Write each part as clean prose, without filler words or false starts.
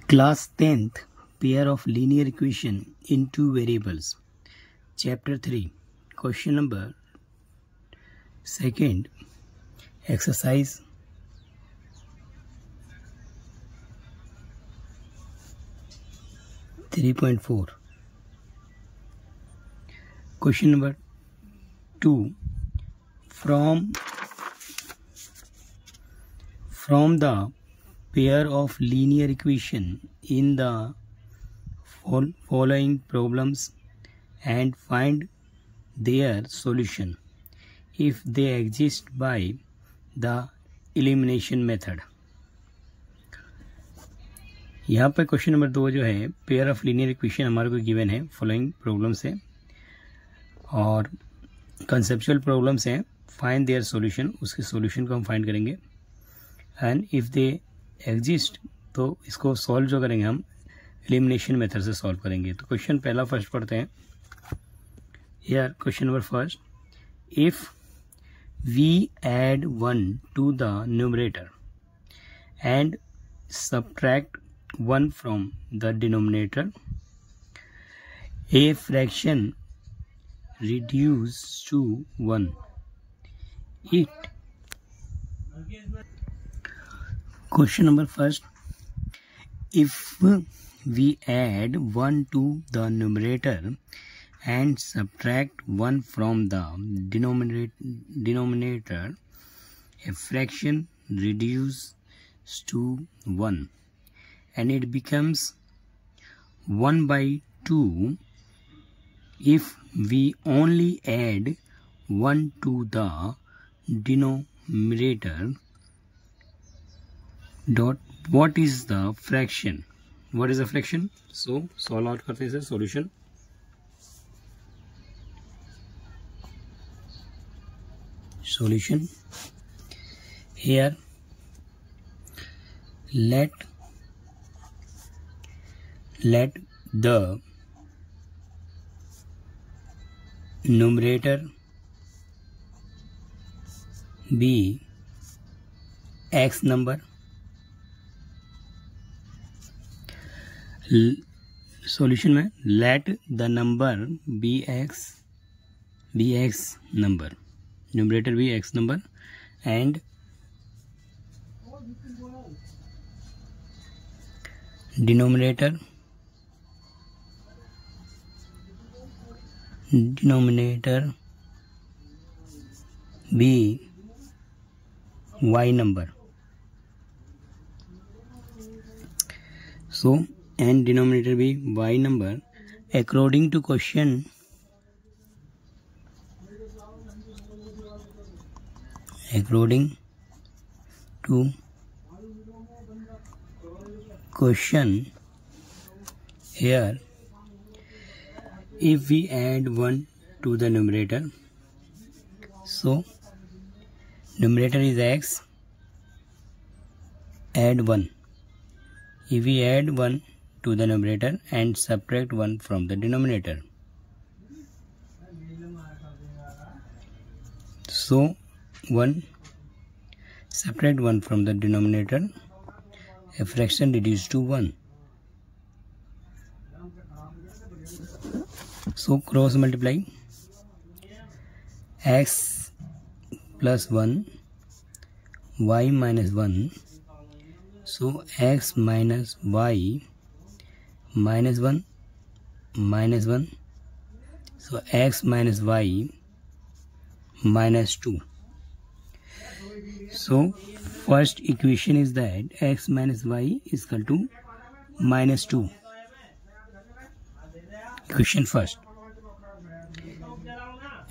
Class 10th, pair of linear equation in two variables. Chapter 3, question number 2nd, exercise 3.4. Question number 2, from the pair of linear equation in the following problems and find their solution if they exist by the elimination method. यहाँ पर question number 2 जो है pair of linear equation हमारे को given है following problem से और conceptual problems हैं फाइंड देयर सॉल्यूशन, उसके सॉल्यूशन को हम फाइंड करेंगे एंड इफ़ दे एग्जिस्ट तो इसको सॉल्व जो करेंगे हम एलिमिनेशन मेथड से सॉल्व करेंगे। तो क्वेश्चन पहला फर्स्ट पढ़ते हैं। Here question number first, if we add 1 to the numerator and subtract 1 from the denominator, a fraction reduced to 1. Question number first, if we add 1 to the numerator and subtract 1 from the denominator, a fraction reduces to 1 and it becomes 1 by 2 if we only add 1 to the denominator. Dot, what is the fraction? What is the fraction? So solve out करते हैं solution. Solution here, let the numerator be x number, solution में let the number be x number, numerator be x number and denominator be y number. So and denominator be y number according to question here, if we add 1 to the numerator, so numerator is x, add 1. If we add 1 to the numerator and subtract 1 from the denominator, so 1 subtract 1 from the denominator, a fraction reduced to 1. So cross multiply x plus 1 y minus 1, so x minus y minus 1 minus 1, so x minus y minus 2. So first equation is that x minus y is equal to minus 2. Equation first.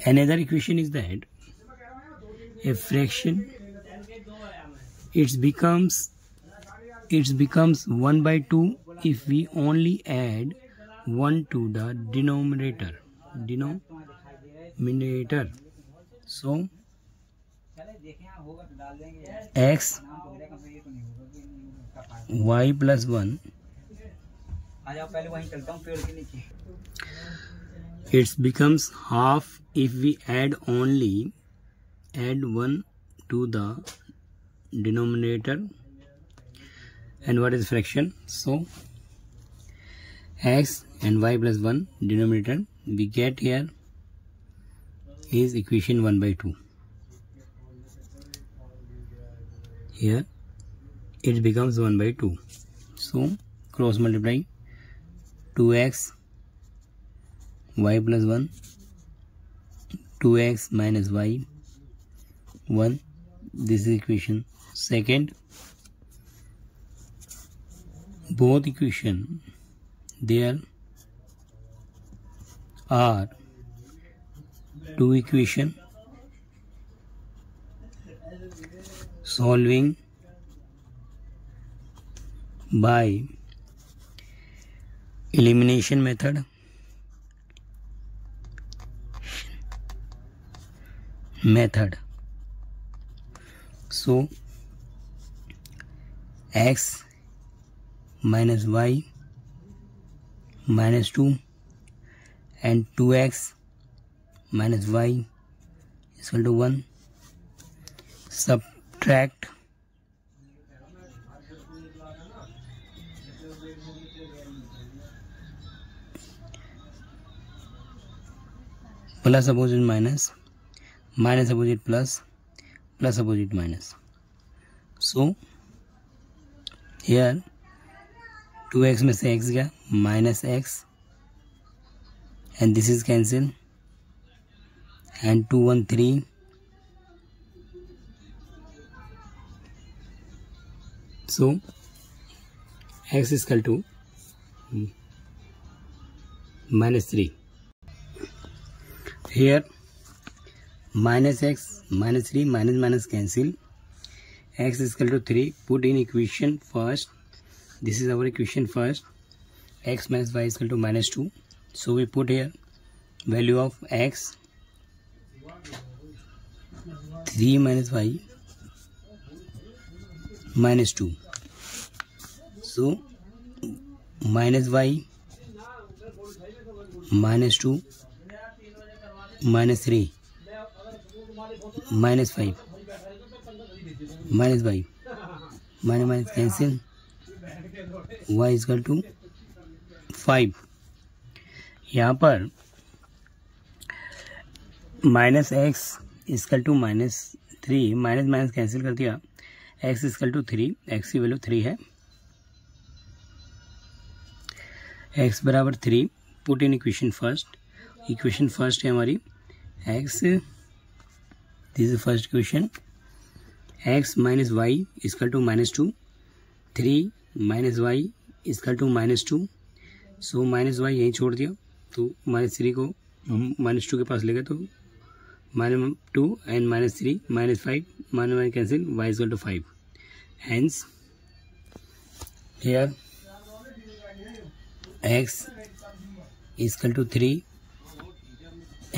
Another equation is that a fraction it becomes 1 by 2 if we only add 1 to the denominator. So x y plus 1 it becomes half if we add 1 to the denominator and what is fraction? So x and y plus 1 denominator we get here is equation 1/2. Here it becomes 1/2. So cross multiply 2x y plus 1, 2x minus y 1. This is equation second. Both equation there are two equation. Solving by elimination method. So x minus y minus 2 and 2x minus y is equal to 1. Subtract plus opposite minus, minus opposite plus, plus opposite minus. So here 2x में से x गया minus x and this is cancel and 2 1 3 so x is equal to minus 3. Here minus x minus 3 minus minus cancel, x is equal to 3. Put in equation first. This is our equation first. X minus y is equal to minus 2. So we put here value of x 3 minus y minus 2. So minus y minus 2 minus 3 minus 5 minus y minus minus cancel, y is equal to 5. यहाँ पर minus x equal to minus 3 minus minus cancel कर दिया, x equal to 3, x की value 3 है, x बराबर 3. Put in equation first. Equation first है हमारी x, this is first equation. X minus y equal to minus 2, 3 minus y equal to minus 2. So minus y यहीं छोड़ दिया तो minus 3 को हम माइनस 2 के पास ले गए तो minus 2 and minus 3 minus 5 minus minus cancel, y equal to 5. Hence here x equal to 3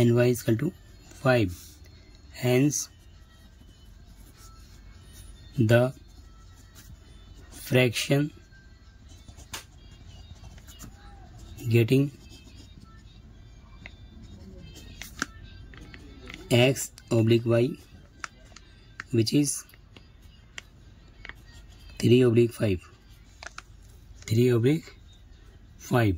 and y is equal to 5. Hence the fraction getting x oblique y which is 3/5. 3/5.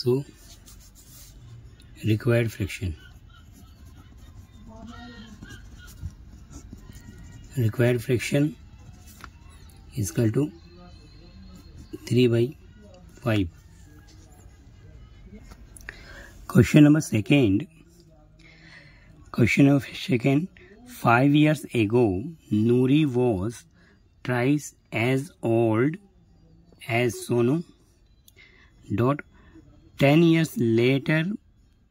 So required fraction is equal to 3/5. Question number second. 5 years ago, Noori was twice as old as Sonu. 10 years later,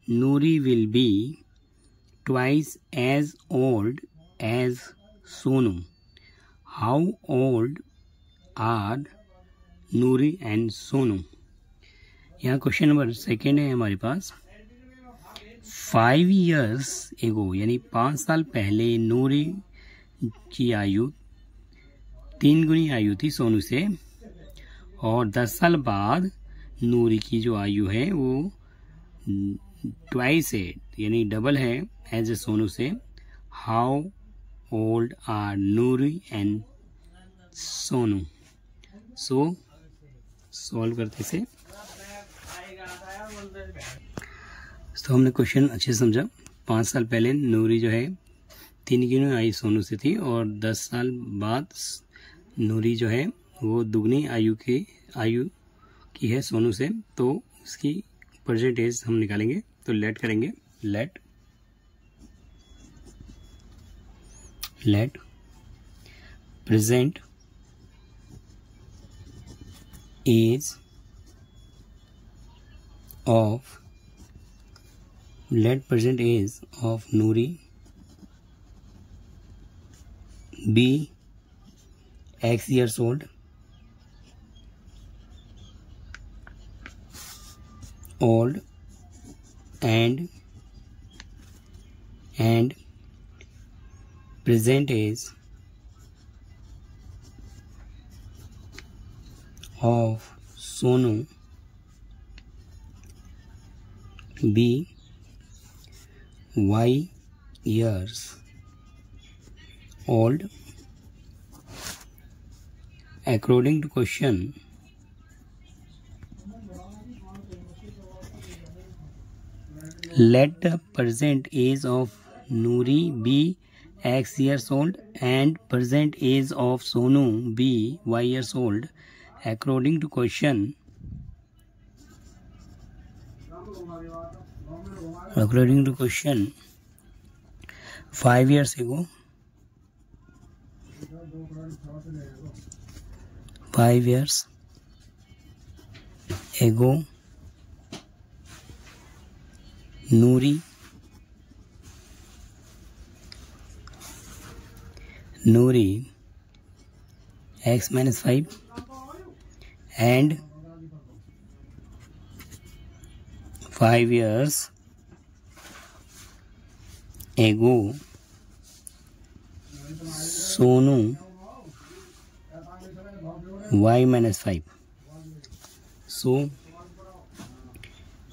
Noori will be twice as old as Sonu. How old are Noori and Sonu? यहाँ question number second है हमारे पास. 5 years ago यानी 5 साल पहले नूरी की आयु 3 गुनी आयु थी सोनू से, और 10 साल बाद नूरी की जो आयु है वो ट्वाइस है यानी डबल है एज ए सोनू से. How old are Nuri and Sonu. So solve करते से तो हमने क्वेश्चन अच्छे से समझा। 5 साल पहले नूरी जो है 3 गुनी आयु सोनू से थी और 10 साल बाद नूरी जो है वो दुगनी आयु की है सोनू से। तो उसकी प्रेजेंट एज हम निकालेंगे, तो लेट करेंगे। Let present age of Noori be X years old and present age of Sonu be Y years old according to question let the present age of Noori be X years old and present age of Sonu be Y years old according to question 5 years ago Noori X minus 5 and 5 years ago Sonu Y minus 5. So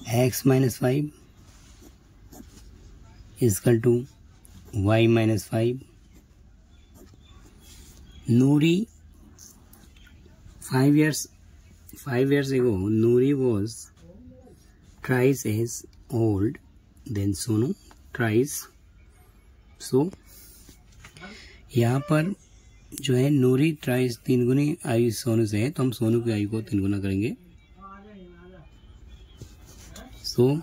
X minus 5 is equal to Y minus 5. Noori 5 years ago Noori was twice as old than Sonu twice. So यहाँ पर जो है नूरी ट्राइस 3 गुनी आयु सोनू से है, तो हम सोनू की आयु को 3 गुना करेंगे। सो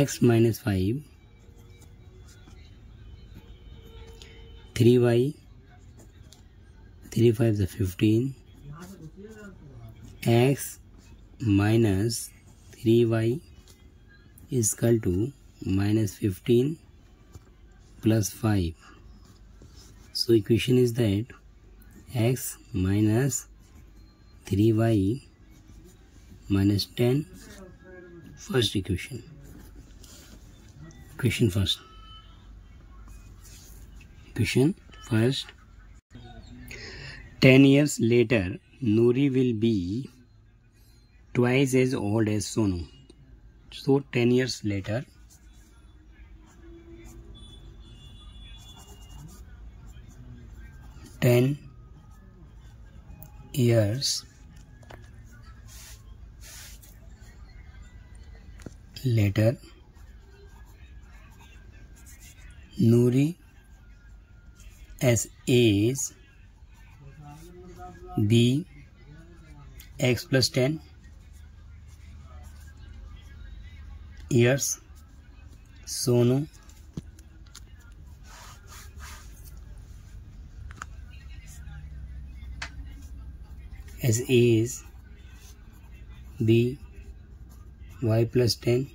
x minus 5 3y 3 5 is 15 x minus 3y is equal to minus 15 plus 5. So equation is that x minus 3y minus 10. First equation first. 10 years later Noori will be twice as old as Sonu. So 10 years later Noori as age be x plus 10 years Sonu as age be y plus 10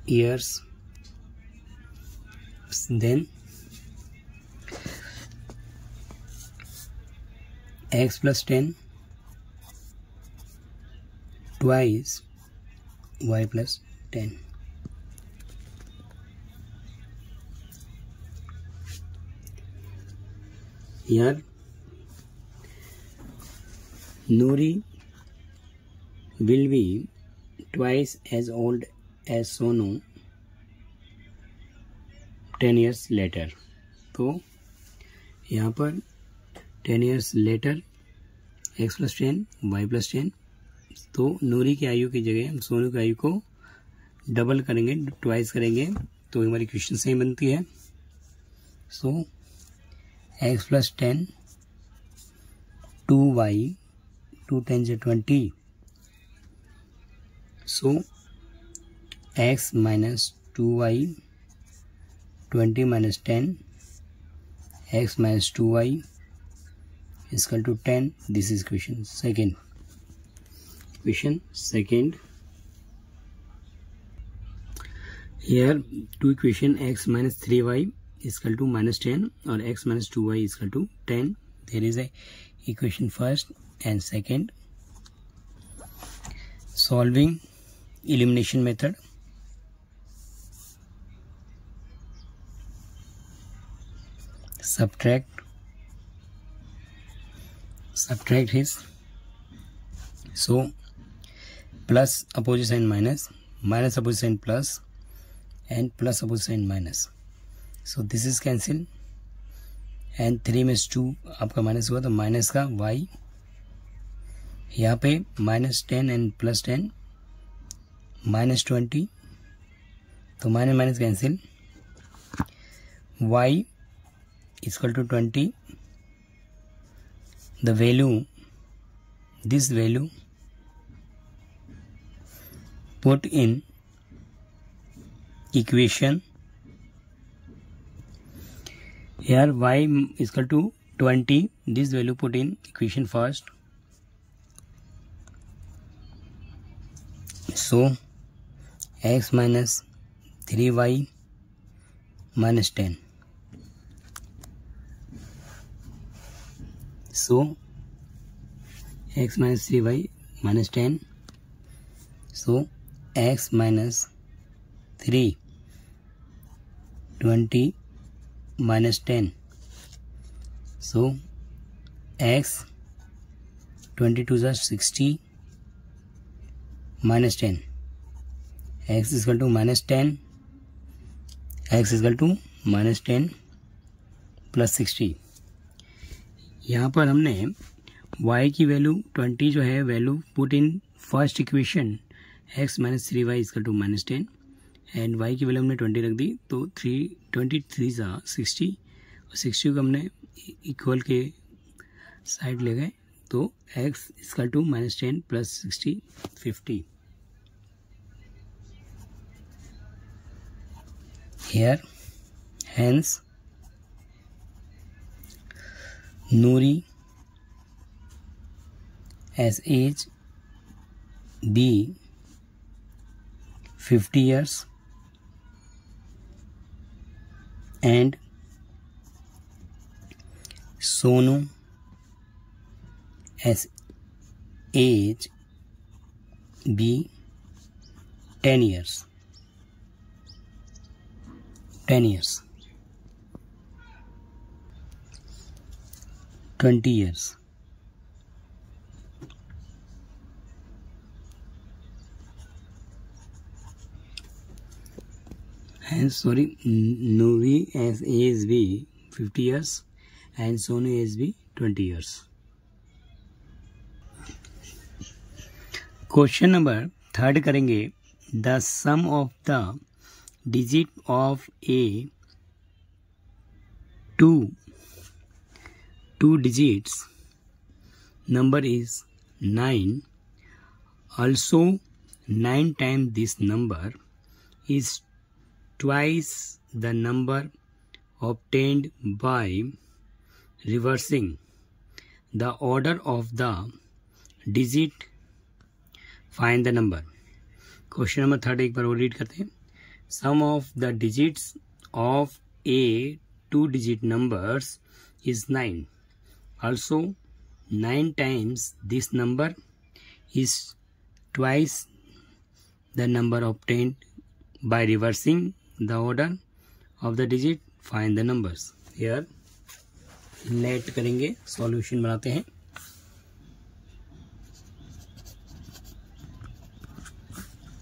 years. Then x plus 10 twice y plus 10. Here Noori will be twice as old as Sonu 10 years later, तो यहाँ पर 10 years later x + 10 y + 10, तो नूरी की आयु की जगह हम सोनू की आयु को डबल करेंगे, ट्वाइस करेंगे, तो हमारी इक्वेशन सेम बनती है। सो x + 10 2y 2 10 से 20, सो x - 2y 20 - 10 x - 2y = 10. This is equation second. Here two equation x - 3y = -10 और x - 2y = 10. There is a equation first and second. Solving elimination method. Subtract his. So plus opposite sign minus, minus opposite sign plus, and plus opposite sign minus. So this is cancel, and 3 में 2 आपका minus हुआ तो minus का y, यहाँ पे -10 and +10 -20, तो minus minus cancel, y = 20, the value, this value put in equation. Here y = 20, this value put in equation first. So x - 3y - 10. So x - 3y - 10. So x - 3 20 - 10. So x 22 is 60 - 10. X = -10. X = -10 + 60. यहाँ पर हमने y की value 20 जो है value put in first equation, x - 3y = -10, and y की value हमने 20 रख दी, तो 23 60, और 60 को हमने इक्वल के साइड ले गए, तो x = -10 + 60 50. Here hence Noori as age be 50 years and Sonu as age be 10 years. 20 years. Noori as age be 50 years and Sonu age be 20 years. Question number 3 करेंगे. The sum of the digit of a two digits number is 9. Also 9 times this number is twice the number obtained by reversing the order of the digit. Find the number. Question number 3 एक बार और read करते हैं. Sum of the digits of a 2 digit numbers is 9. Also 9 times this number is twice the number obtained by reversing the order of the digit. Find the numbers. Here let करेंगे, solution बनाते हैं.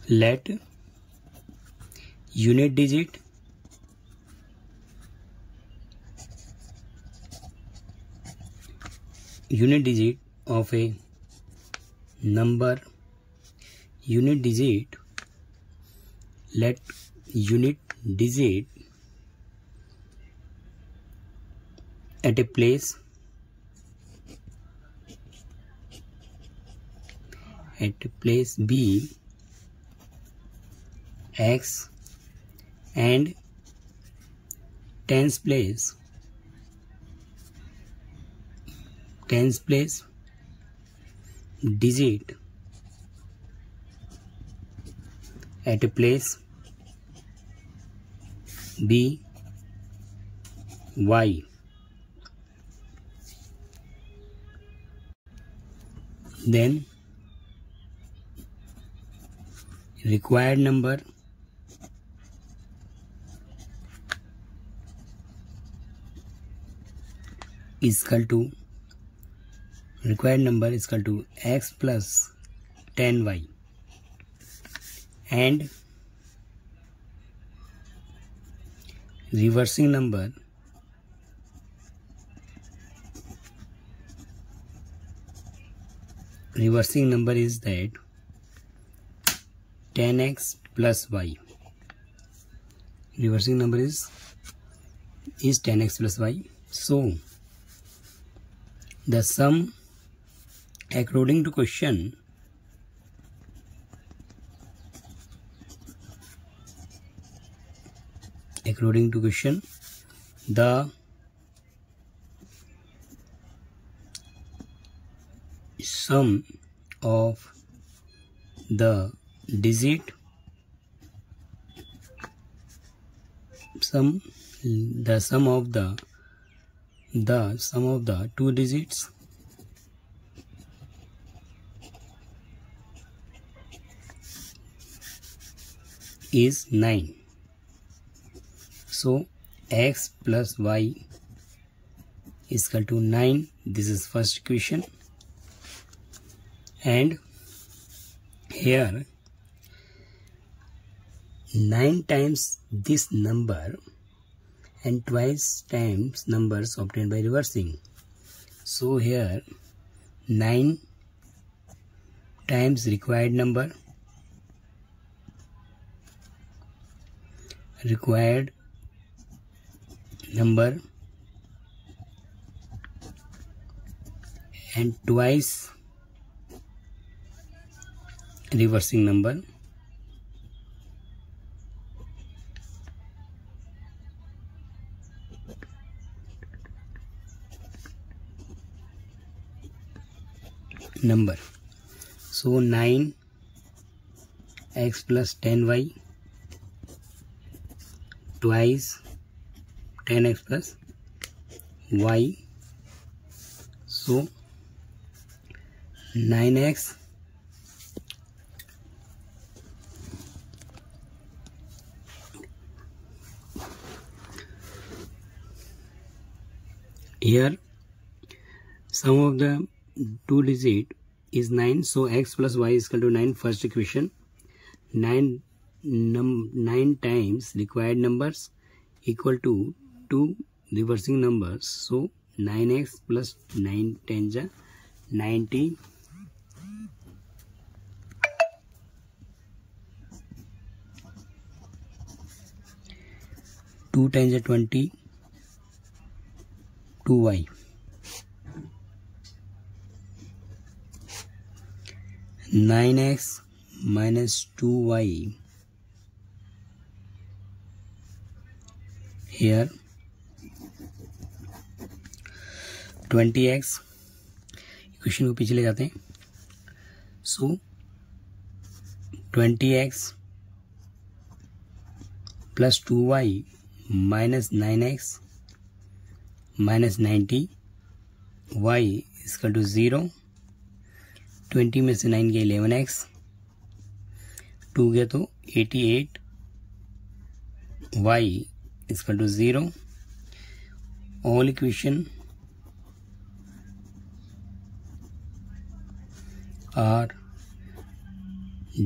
Let unit digit unit digit of a number, unit digit, let unit digit at a place B x and tens place digit at a place B y. Then required number is equal to x plus 10y and reversing number is that 10x plus y. Reversing number is 10x plus y. So the sum according to question the sum of the digit the sum of the two digits is 9. So x plus y is equal to 9. This is first equation, and here 9 times this number and twice times numbers obtained by reversing. So here 9 times required number and twice reversing number So 9 x plus 10y twice 10x plus y. So 9x here sum of the two digit is 9, so x plus y is equal to 9. First equation, 9 times required numbers equal to 2 reversing numbers, so 9x plus 9 10 ja 90. 2 times a 20, 2y. Nine x minus 2y. Here 20x. Equation को पीछे ले जाते हैं. सो 20x plus 2y minus 9x minus 90 y इसका to 0. 20 में से 9 गया 11x, 2 गया तो 88 y इसका to 0. All equation are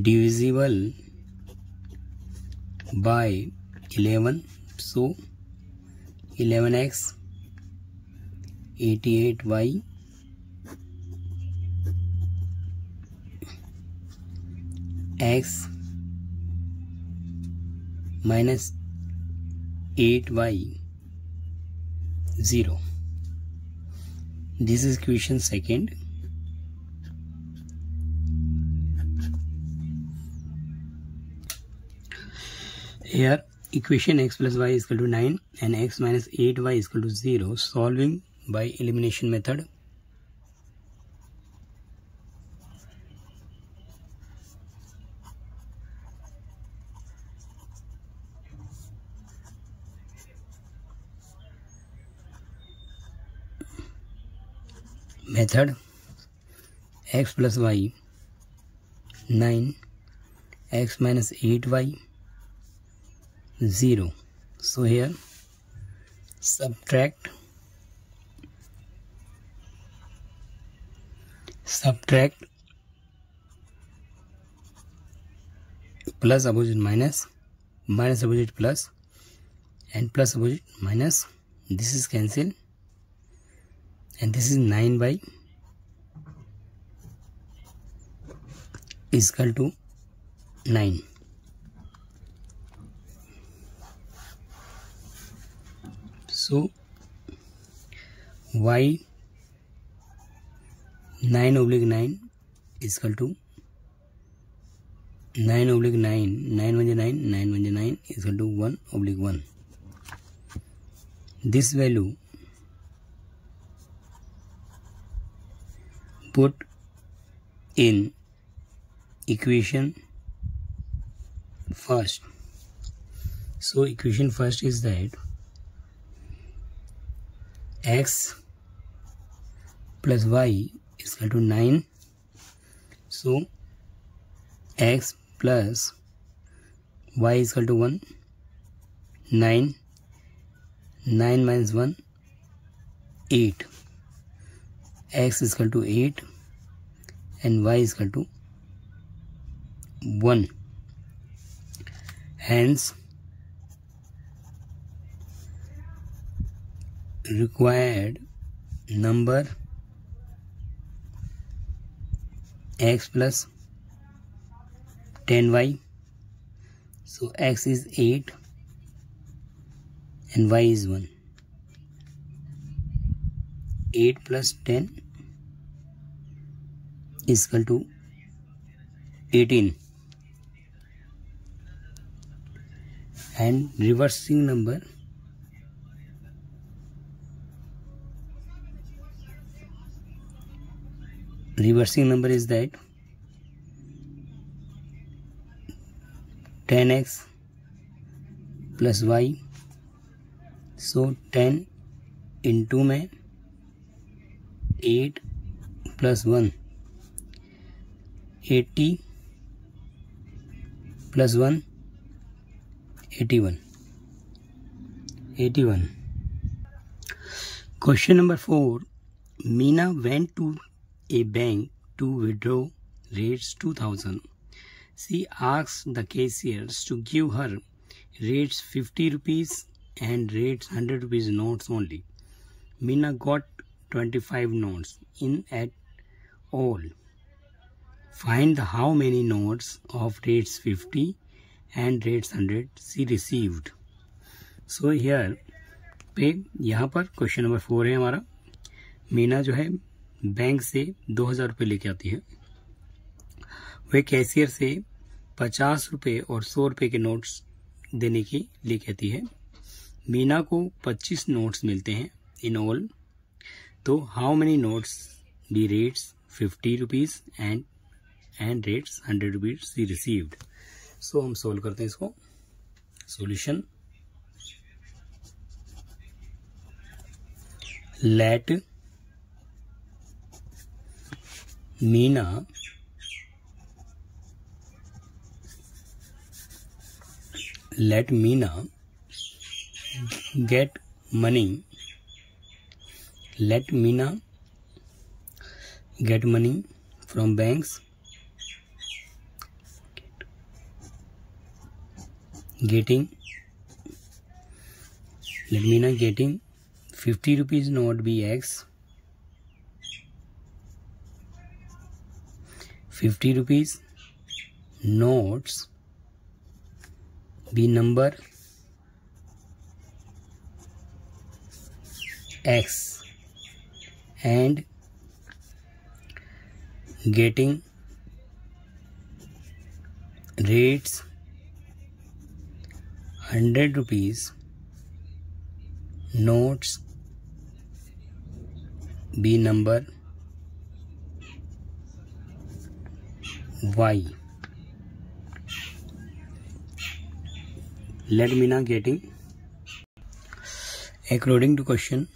divisible by 11, so 11x 88y x minus 8y 0. This is equation second. Here equation x plus y is equal to 9 and x minus 8y is equal to 0, solving by elimination method. Method x plus y 9, x minus 8y 0. So here subtract plus opposite minus, minus opposite plus, and plus opposite minus. This is cancelled, and this is 9 by is equal to 9. So y 9/9 is equal to 9/9, 9 1 9, 9 1 9 is equal to 1/1. This value put in equation first. So equation first is that x plus y is equal to 9. So x plus y is equal to 1. 9 minus 1 8. X is equal to 8 and y is equal to 1. Hence required number x plus 10y. So x is 8 and y is 1. 8 plus 10 is equal to 18. And reversing number is that 10x plus y. So 10 into में 8 plus 1 80 plus 1 81. Question number 4. Meena went to a bank to withdraw rates 2000. She asked the cashiers to give her rates 50 rupees and rates 100 rupees notes only. Meena got 25 notes in at all. Find the how many notes of rates 50 and rates 100 she received. So here पे यहाँ पर question number 4 है हमारा. मीना जो है bank से 2000 रुपये लेके आती है. वह कैशियर से 50 रुपये और 100 रुपये के नोट्स देने की लेके आती है. मीना को 25 नोट्स मिलते हैं इन ऑल. तो how many notes B rates 50 rupees and rates 100 rupees C received. So हम सोल्व करते हैं इसको. Solution let Meena get money. Let Meena get money from banks. Let Meena getting 50 rupees note be X, 50 rupees notes be number X and getting rates 100 rupees notes be number Y. Let me now getting according to question.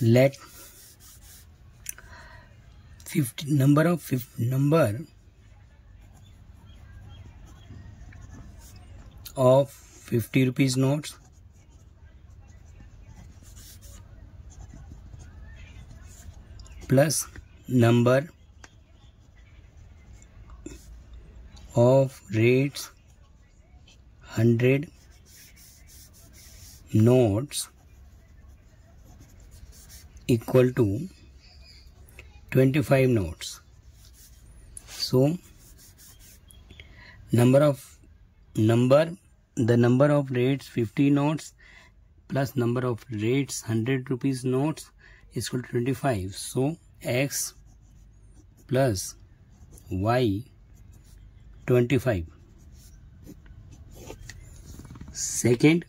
Let number of 50 rupees notes plus number of rates 100 notes equal to 25 notes. So the number of rates 50 notes plus number of rates 100 rupees notes is equal to 25. So X plus Y 25. Second,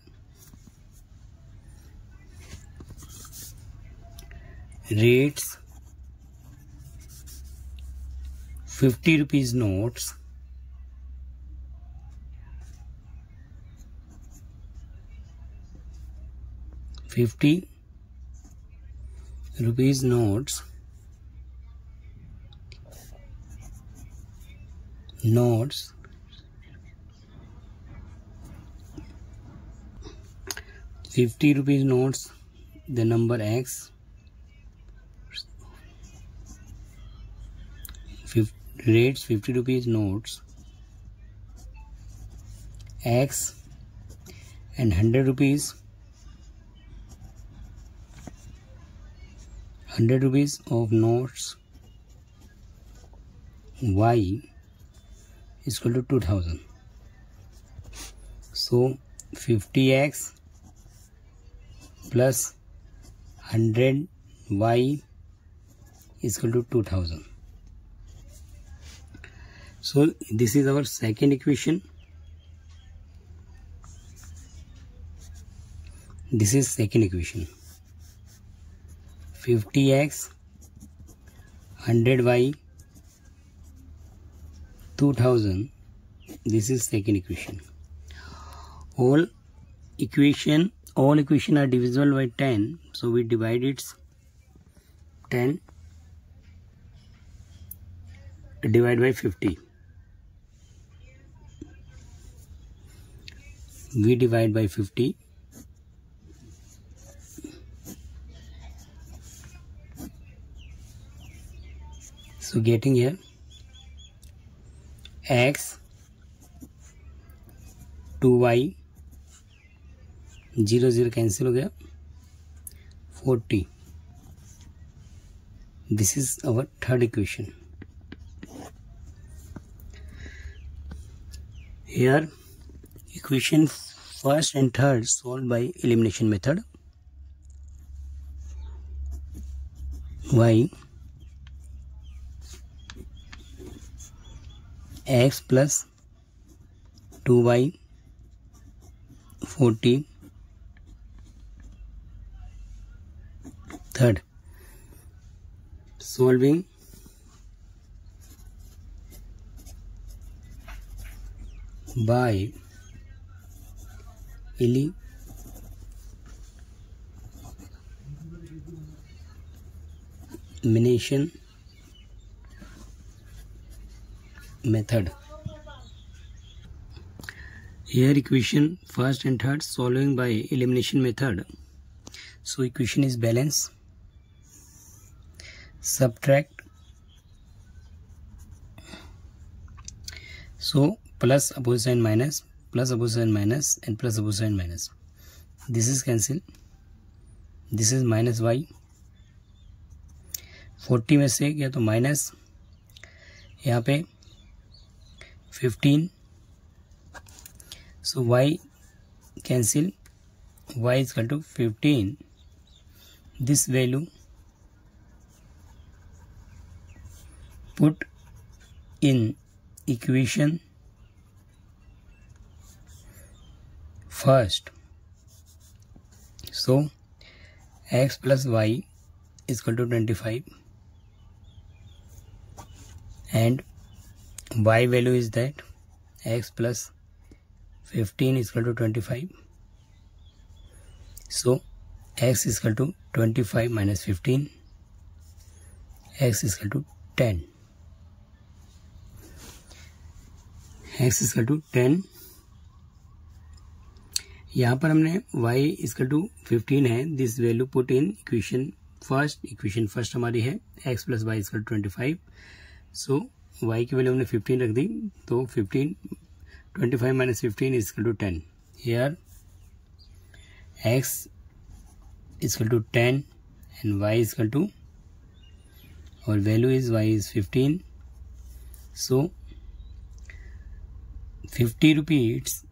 rates 50 rupees notes notes 50 rupees notes the number X, rates 50 rupees notes X and 100 rupees of notes Y is equal to 2000. So 50X plus 100Y is equal to 2000. So this is our second equation. This is second equation. 50X 100Y 2000. This is second equation. All equation are divisible by 10. So we divide it 10 divided by 50. We divide by 50. So getting here X 2Y 0 0 cancel हो गया 40. This is our third equation. Here equation first and third solved by elimination method. Y X plus 2Y 40. Third, solving by elimination method. Here equation first and third solving by elimination method. So equation is balance. Subtract. So plus opposite sign minus, plus opposite sign minus, and plus opposite sign minus. This is cancel, this is minus Y, 40 में से क्या तो minus, यहाँ पे 15, so Y cancel, y is equal to 15. This value put in equation first. So x plus y is equal to 25 and y value is that x plus 15 is equal to 25. So x is equal to 25 minus 15, x is equal to 10. x is equal to 10. यहाँ पर हमने y is equal to 15 है, this value put in equation first हमारी है x plus y is 25. So y की value हमने 15 रख दी, तो 25 minus 15 is equal to 10. Here x is equal to 10 and y is equal to, our value is y is 15. So 50 rupees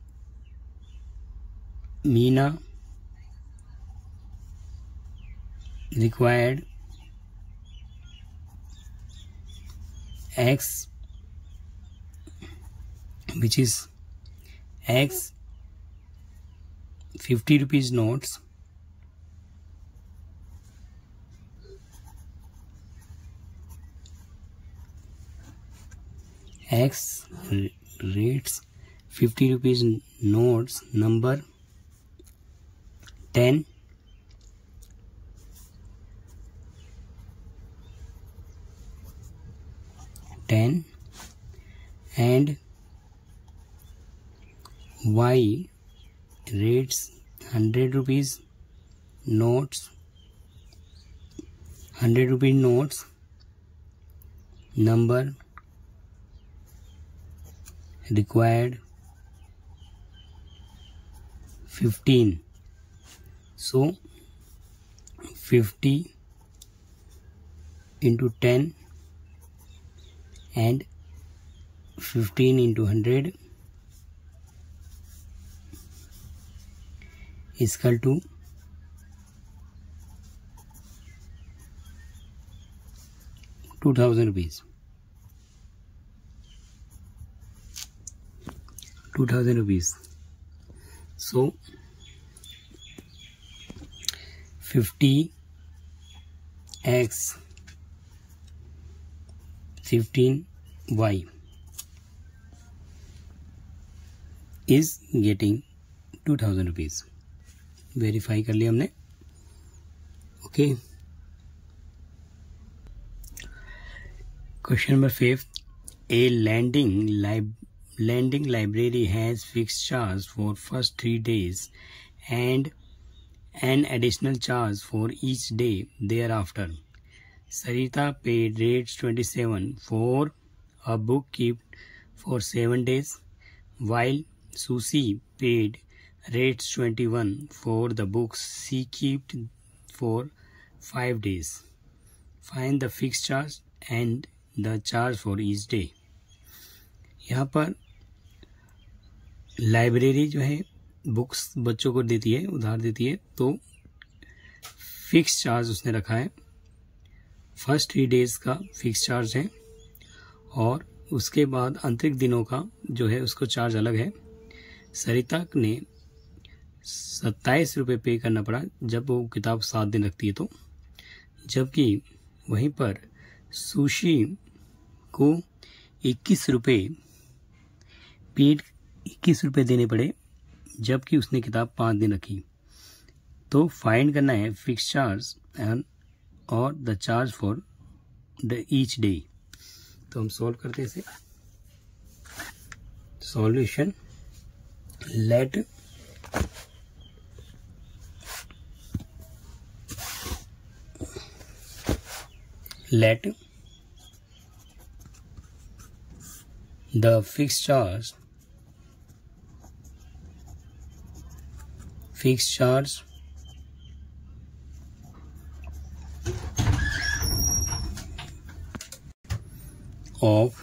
Meena required x, which is x 50 rupees notes x rates 50 rupees notes number 10 and y rates 100 rupees notes, 100 rupee notes number required 15. So 50 into 10 and 15 into 100 is equal to 2000 rupees. 2000 rupees. So 50x 15y is getting 2000 rupees. Verify कर लिया हमने. Okay. Question number 5. A lending library has fixed charge for first 3 days and an additional charge for each day thereafter. Sarita paid rates 27 for a book kept for 7 days, while Susie paid rates 21 for the books she kept for 5 days. Find the fixed charge and the charge for each day. यहाँ पर library जो है books बच्चों को देती है, उधार देती है, तो फिक्स चार्ज उसने रखा है. फर्स्ट 3 डेज का फिक्स चार्ज है और उसके बाद आंतरिक दिनों का जो है उसको चार्ज अलग है. सरिता ने 27 रुपये पे करना पड़ा जब वो किताब 7 दिन रखती है तो, जबकि वहीं पर सुशी को 21 रुपये देने पड़े जबकि उसने किताब 5 दिन रखी. तो फाइंड करना है फिक्स चार्ज एंड और the charge for the each day. तो हम सॉल्व करते हैं इसे. Solution. Let the fixed charge fixed charge of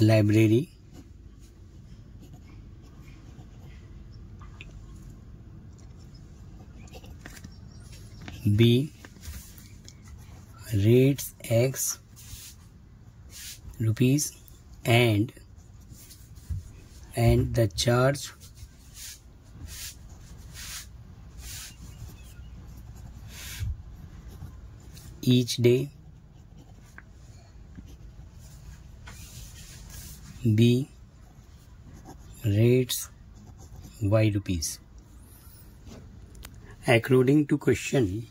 library B rates X rupees and the charge each day B rates Y rupees. According to question,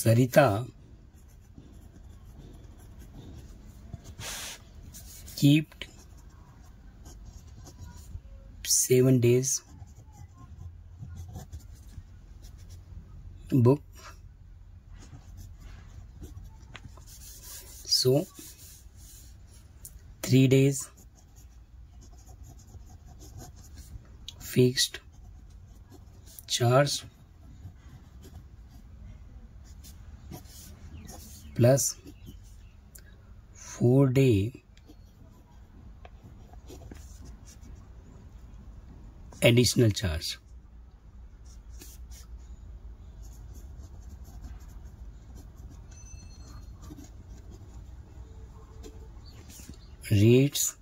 Sarita kept 7 days book, so 3 days fixed charge plus 4-day additional charge. Rates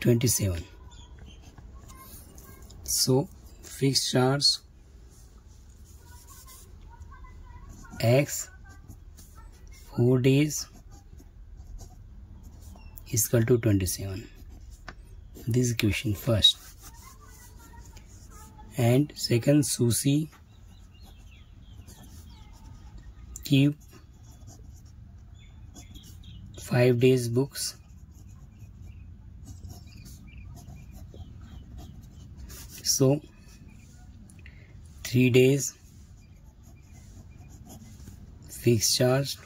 27. So fixed charge X 4 days is equal to 27. This is question first. And second, Susie keep 5 days books, so 3 days fixed charge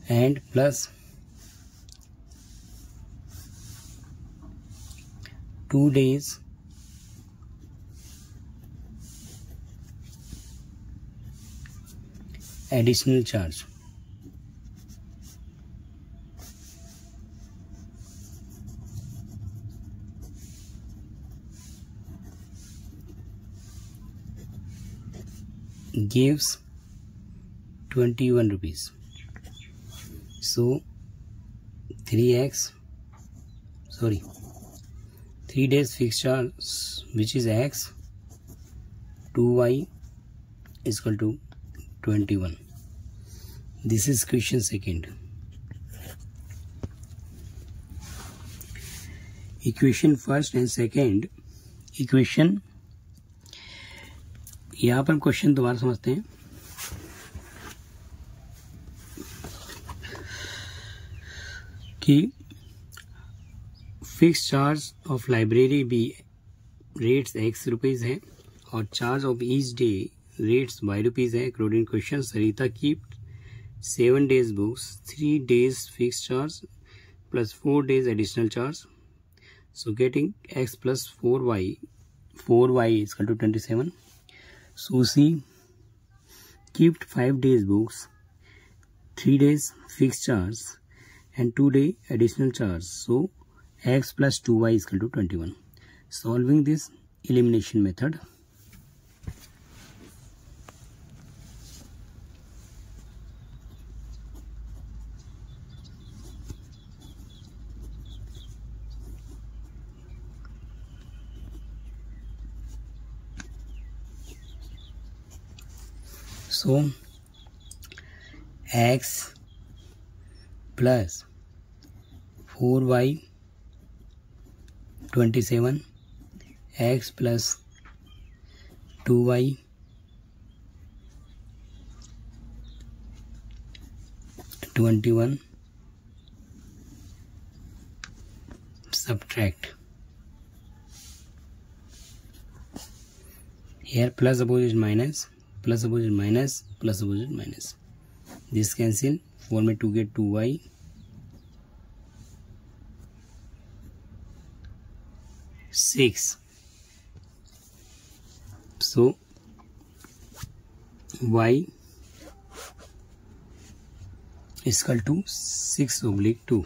and plus 2 days additional charge. Gives 21 rupees. So 3 days fixed charge, which is X, 2Y is equal to 21. This is question second. Equation first and second. Equation, यहाँ पर question दोबारा समझते हैं. कि fix charge of library be rates X rupees है और charge of each day rates Y rupees है. According question, Sarita keep 7 days books, 3 days fixed charge plus 4 days additional charge. So getting X plus 4Y is equal to 27. Susie kept 5 days books, 3 days fixed charge and 2 day additional charge. So X plus 2Y is equal to 21. Solving this elimination method. So X plus 4Y 27, X plus 2Y 21 subtract. Here plus opposite minus, plus opposite minus, plus opposite minus. This cancel. 4 में 2 get 2y. Six. So y is equal to 6/2.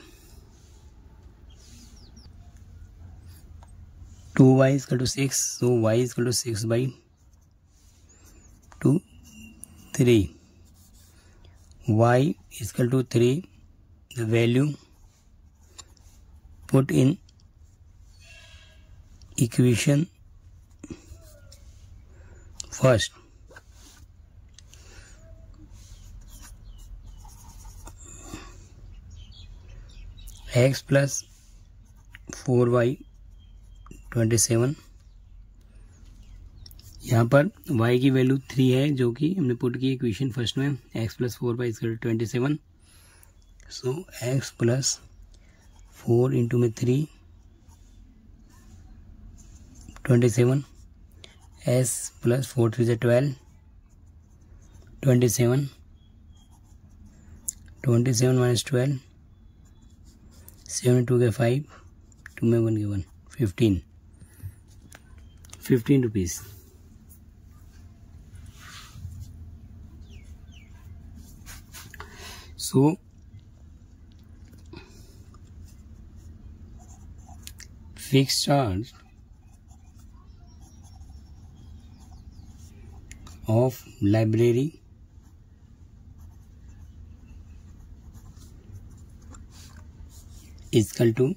2y is equal to 6. So y is equal to 6/2. 3. Y is equal to 3. The value put in equation first. X plus 4y 27. यहाँ पर y की value 3 है जो कि हमने put की equation first में. x plus 4y equal to 27. So x plus 4 into में 3 27. s plus 4 3 12. 27. 27 माइनस 12. 7 2 के 5. 2 में 1 के 1. 15 rupees. So fixed charge of library is equal to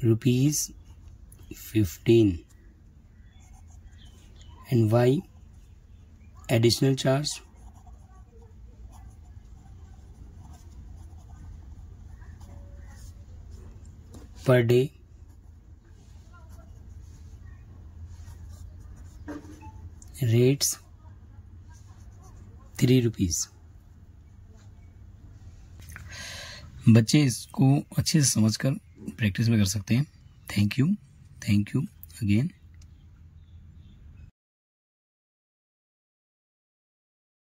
rupees 15 and y additional charge per day rates 3 rupees. बच्चे इसको अच्छे से समझकर प्रैक्टिस में कर सकते हैं. Thank you again.